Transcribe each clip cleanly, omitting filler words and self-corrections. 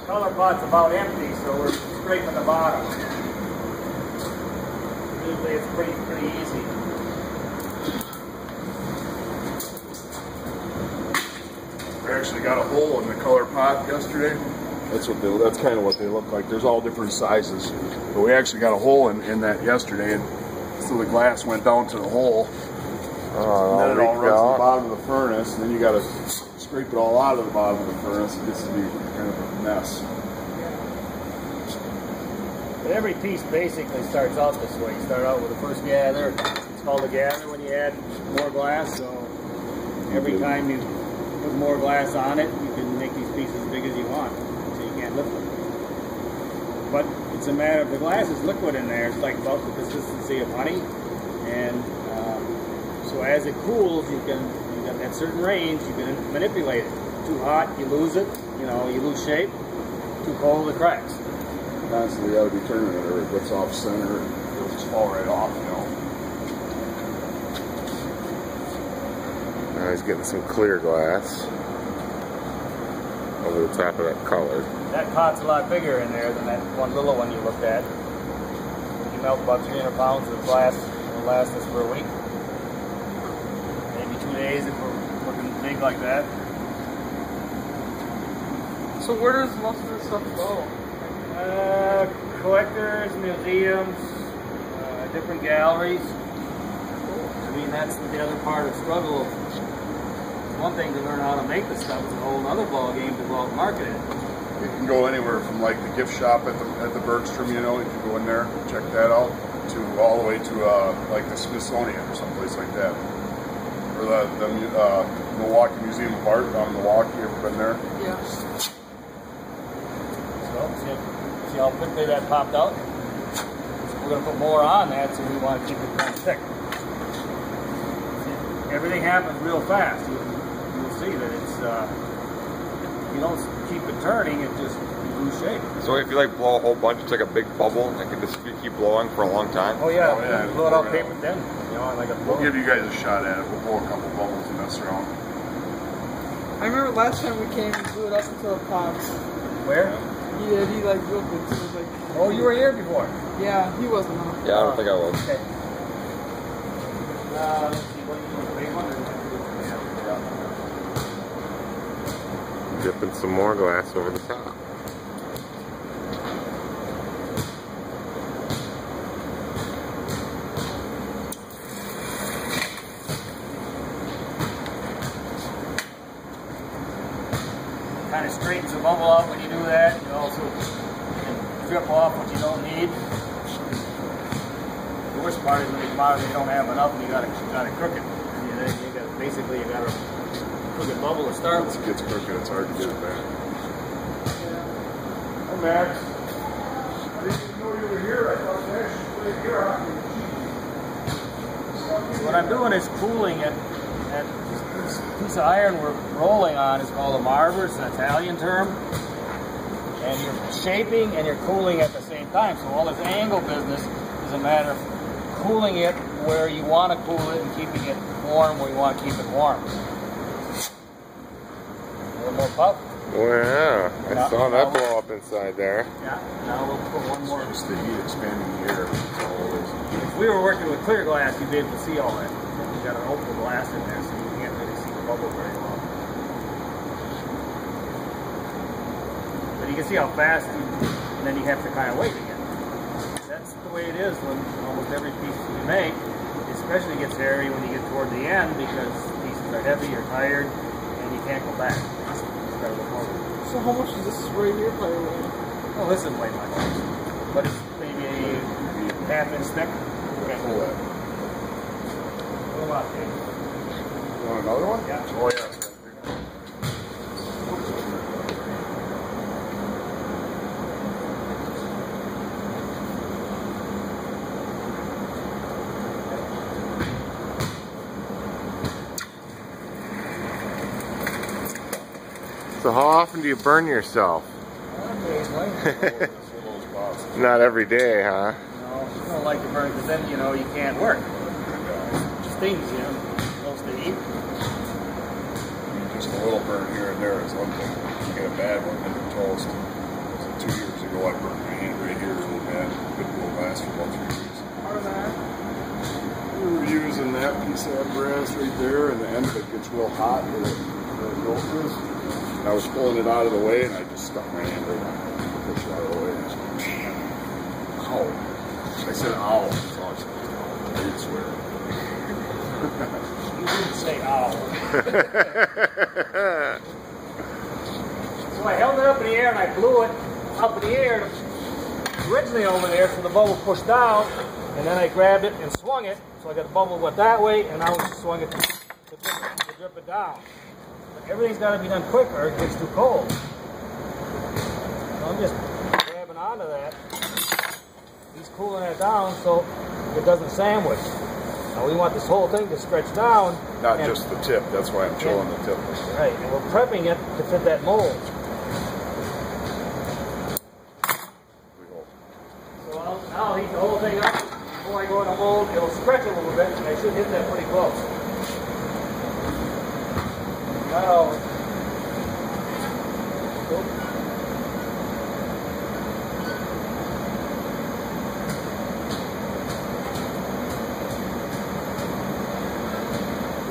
color pot's about empty, so we're scraping the bottom. Usually it's pretty easy. We actually got a hole in the color pot yesterday. That's kind of what they look like. There's all different sizes, but we actually got a hole in that yesterday, and so the glass went down to the hole. And then it all runs to the bottom of the furnace, and then you got to scrape it all out of the bottom of the furnace. It gets to be kind of a mess. But every piece basically starts out this way. You start out with the first gather. It's called a gather when you add more glass. So every time you put more glass on it, you can make these pieces as big as you want. So you can't lift them. But it's a matter of the glass is liquid in there. It's like about the consistency of honey, and so as it cools, you got at certain range, you can manipulate it. Too hot, you lose it. You lose shape. Too cold, it cracks. Constantly got to be turning it, or it gets off center, and it'll just fall right off. Now he's getting some clear glass over the top of that color. That pot's a lot bigger in there than that one little one you looked at. You melt about 300 pounds of glass. It'll last us for a week. Maybe 2 days if we're looking big like that. So where does most of this stuff go? Collectors, museums, different galleries. I mean, that's the other part of the struggle. It's one thing to learn how to make the stuff, it's a whole other ball game to go out and market it. You can go anywhere from like the gift shop at the Bergstrom, you can go in there, check that out, to all the way to like the Smithsonian or someplace like that. Or the Milwaukee Museum of Art down in Milwaukee. Ever been there? Yeah. So, see how quickly that popped out? We're going to put more on that, so we want to keep it kind of thick. Everything happens real fast. You'll see that it's, if you don't keep it turning, it just lose shape. So if you like blow a whole bunch, it's like a big bubble, and it can just keep blowing for a long time? Oh yeah, you blow it out paper thin. Like a we'll give you guys a shot at it. We'll blow a couple bubbles and mess around. I remember last time we came, we blew it up until it popped. Where? He like built it, so it was like... Oh, you were here before? Yeah, he wasn't on. Yeah, I don't think I was. Okay. Let's see, what are you doing, a big one? Or... Dipping some more glass over the top. Kind of straightens the bubble out when you do that. You also can drip off what you don't need. The worst part is when you come out and you don't have enough and you gotta crook it. Basically you got a crooked bubble to start with. Once it gets crooked, it's hard to get it back. Hi Max. I didn't even know you were here. I thought you actually put it here on the What I'm doing is cooling it. This piece of iron we're rolling on is called a marver. It's an Italian term. And you're shaping and you're cooling at the same time. So all this angle business is a matter of cooling it where you want to cool it and keeping it warm where you want to keep it warm. A little more puff. Wow, I saw that blow up inside there. Yeah, now we'll put one more. It's the heat expanding the air. That's all it is. If we were working with clear glass, you'd be able to see all that. You've got an open glass in there, so you can't really see the bubble very well. But you can see how fast, and then you have to kind of wait again. That's the way it is when almost every piece you make. It especially gets hairy when you get toward the end because pieces are heavy, you're tired, and you can't go back. You gotta go forward. So how much is this right here probably weigh? Well, this isn't way much, but it's maybe a half-inch thick. Okay. Pull that. Pull them out, Dave. You want another one? Yeah. Oh yeah. So how often do you burn yourself? Occasionally. Not every day, huh? No, you don't like to burn because then, you can't work. It stings, you're supposed to eat. Just a little burn here and there is one thing. You get a bad one, then you're toast. 2 years ago, I burnt my hand right here real bad. Couldn't go last for about 3 weeks. Part of that. We were using that piece of brass right there, and the end of it gets real hot where the note is. And I was pulling it out of the way, and I just stuck my hand right on it. Pushed it out of the way, and I said, "Damn! Ow!" I said, "Ow!" So I said, I didn't swear. You didn't say ow. So I held it up in the air and I blew it up in the air. Originally over there, so the bubble pushed down, and then I grabbed it and swung it. So I got the bubble went that way, and I swung it to drip it down. But everything's got to be done quick or it gets too cold. So I'm just grabbing onto that. He's cooling it down so it doesn't sandwich. Now we want this whole thing to stretch down. Not just the tip. That's why I'm chilling the tip. Right, and we're prepping it to fit that mold. So now I'll heat the whole thing up. Before I go in the mold, it'll stretch a little bit, and I should hit that pretty close. Now,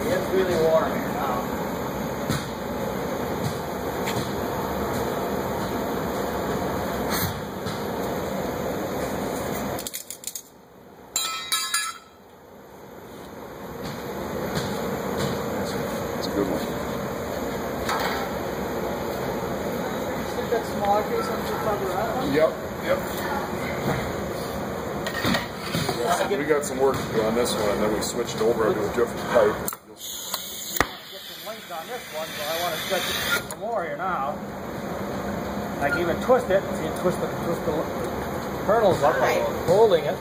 it's really warm here now. It's a good one. Stick that smaller piece onto the cover that one. Yep. We got some work to do on this one, and then we switched over to a different pipe. Get some length on this one, so I want to stretch it some more here now. I can even twist it. See, twist the kernels up by holding it.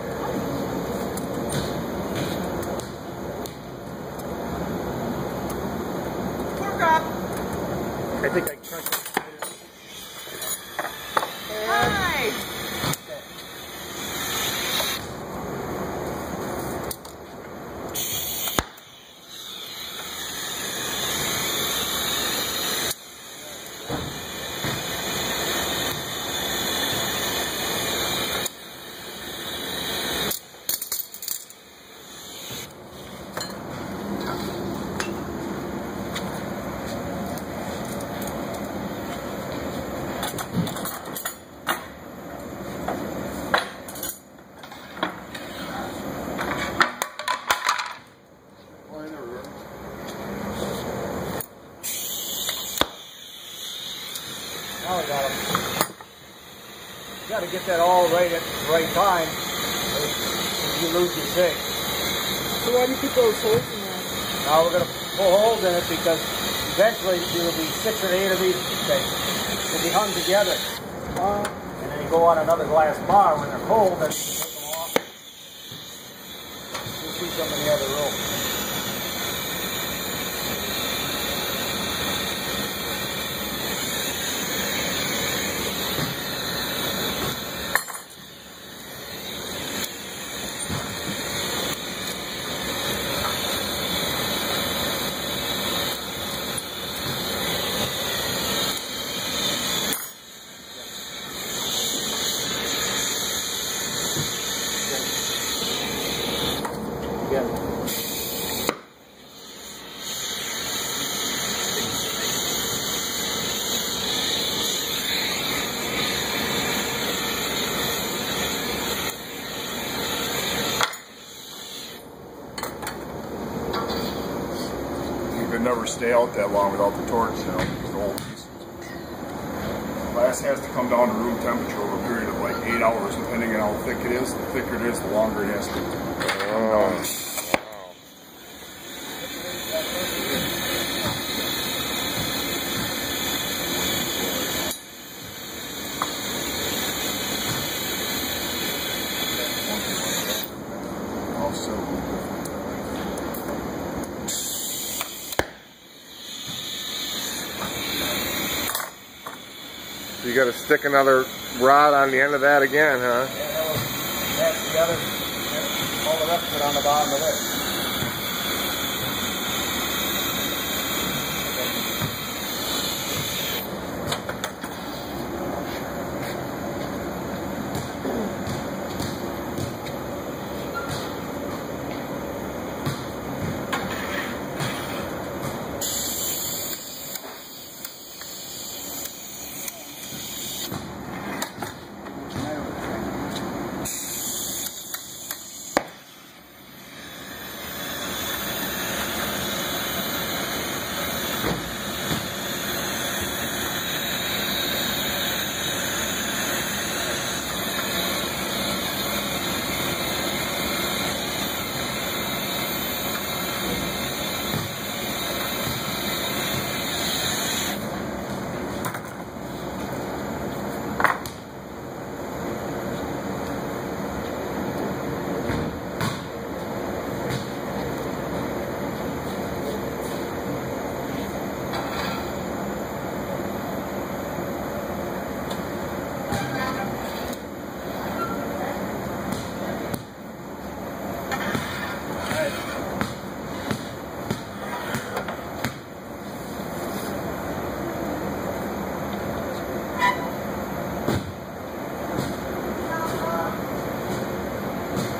Work up. I think I crushed it. Hi. Now we got them. You got to get that all right at the right time, or you lose your shape. So why do you put those holes in there? Now we're going to pull holes in it because eventually there will be 6 or 8 of these that will be hung together. And then you go on another glass bar when they're cold, then you can take them off. You'll see some in the other room. Again. You could never stay out that long without the torch, you know, because the whole piece. Glass has to come down to room temperature over a period of like 8 hours, depending on how thick it is. The thicker it is, the longer it has to come down. You got to stick another rod on the end of that again, huh? Yeah, that's the other, all the rest of it on the bottom of this.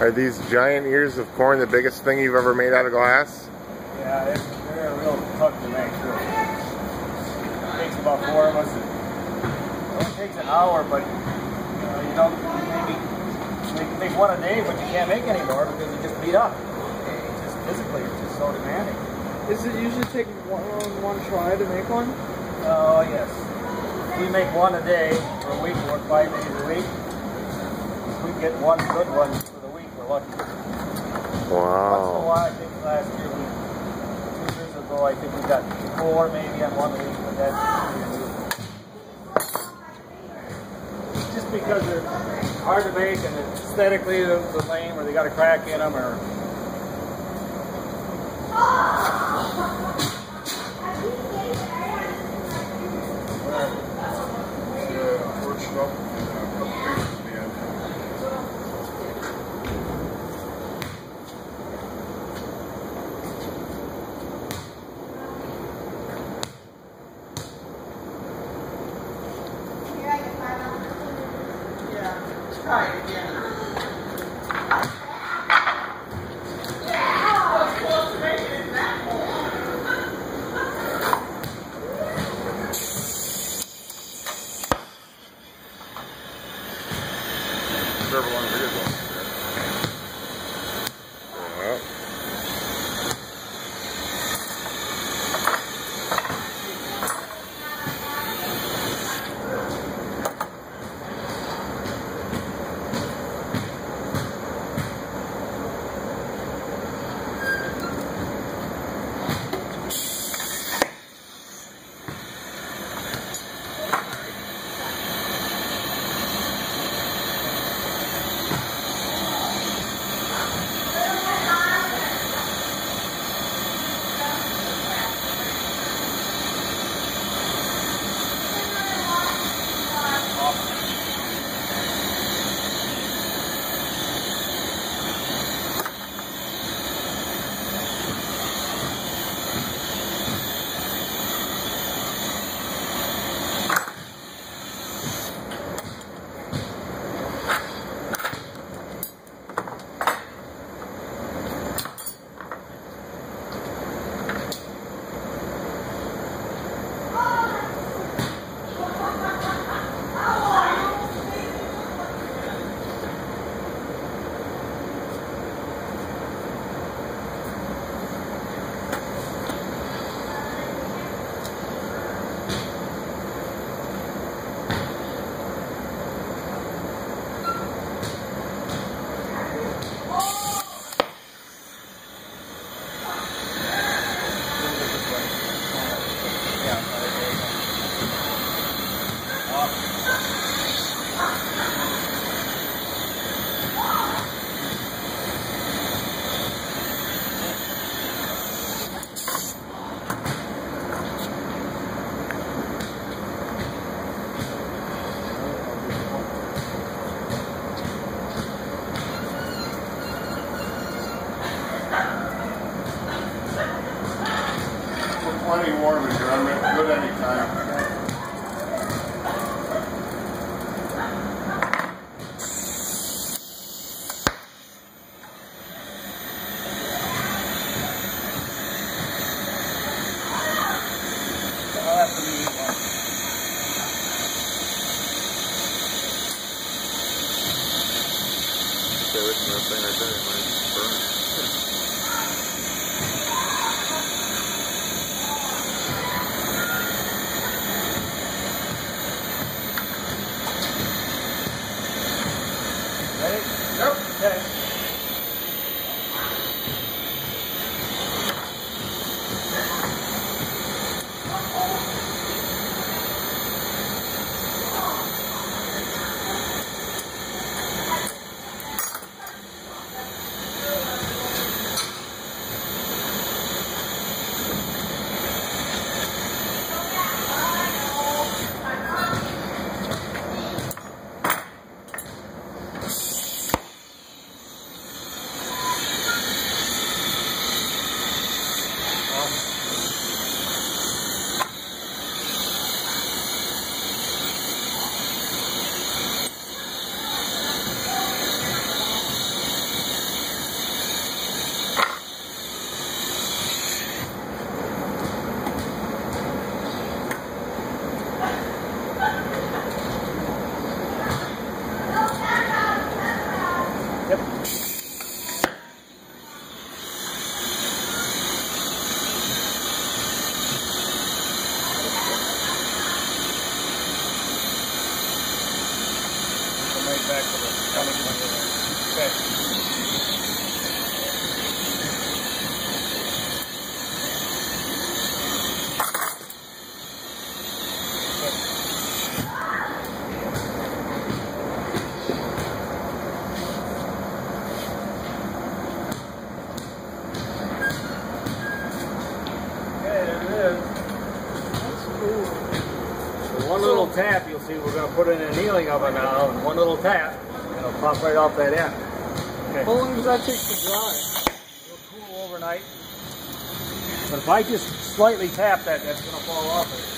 Are these giant ears of corn the biggest thing you've ever made out of glass? Yeah, they're a real tough to make too. It takes about 4 of us. It only takes an hour, but you don't maybe you make one a day, but you can't make any more because you just beat up. It's just physically, it's just so demanding. Does it usually take one try to make one? Oh yes. We make one a day for a week. We work 5 days a week. If we get one good one for the week, we're lucky. Wow. Once in a while, I think last year, 2 years ago, I think we got 4 maybe on one week, but that's just because they're hard to make and aesthetically they're lame, or they got a crack in them, or Whichever one's the good one. Yeah. Plenty warm in here. I'm good anytime. I'll have to leave one. Stay away from that thing right there. It might burn. Ready? Yep. Okay. tap, you'll see we're going to put it in an annealing oven now, and one little tap, and it'll pop right off that end. Okay. How long does that take to dry? It'll cool overnight. But if I just slightly tap that, that's going to fall off it.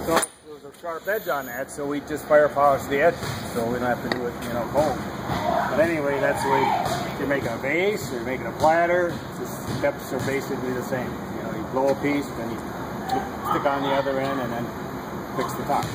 So there's a sharp edge on that, so we just fire polish the edge, so we don't have to do it, cold. But anyway, that's the way you're making a vase, or you're making a platter. The steps are basically the same. You blow a piece, then you stick on the other end, and then fix the top.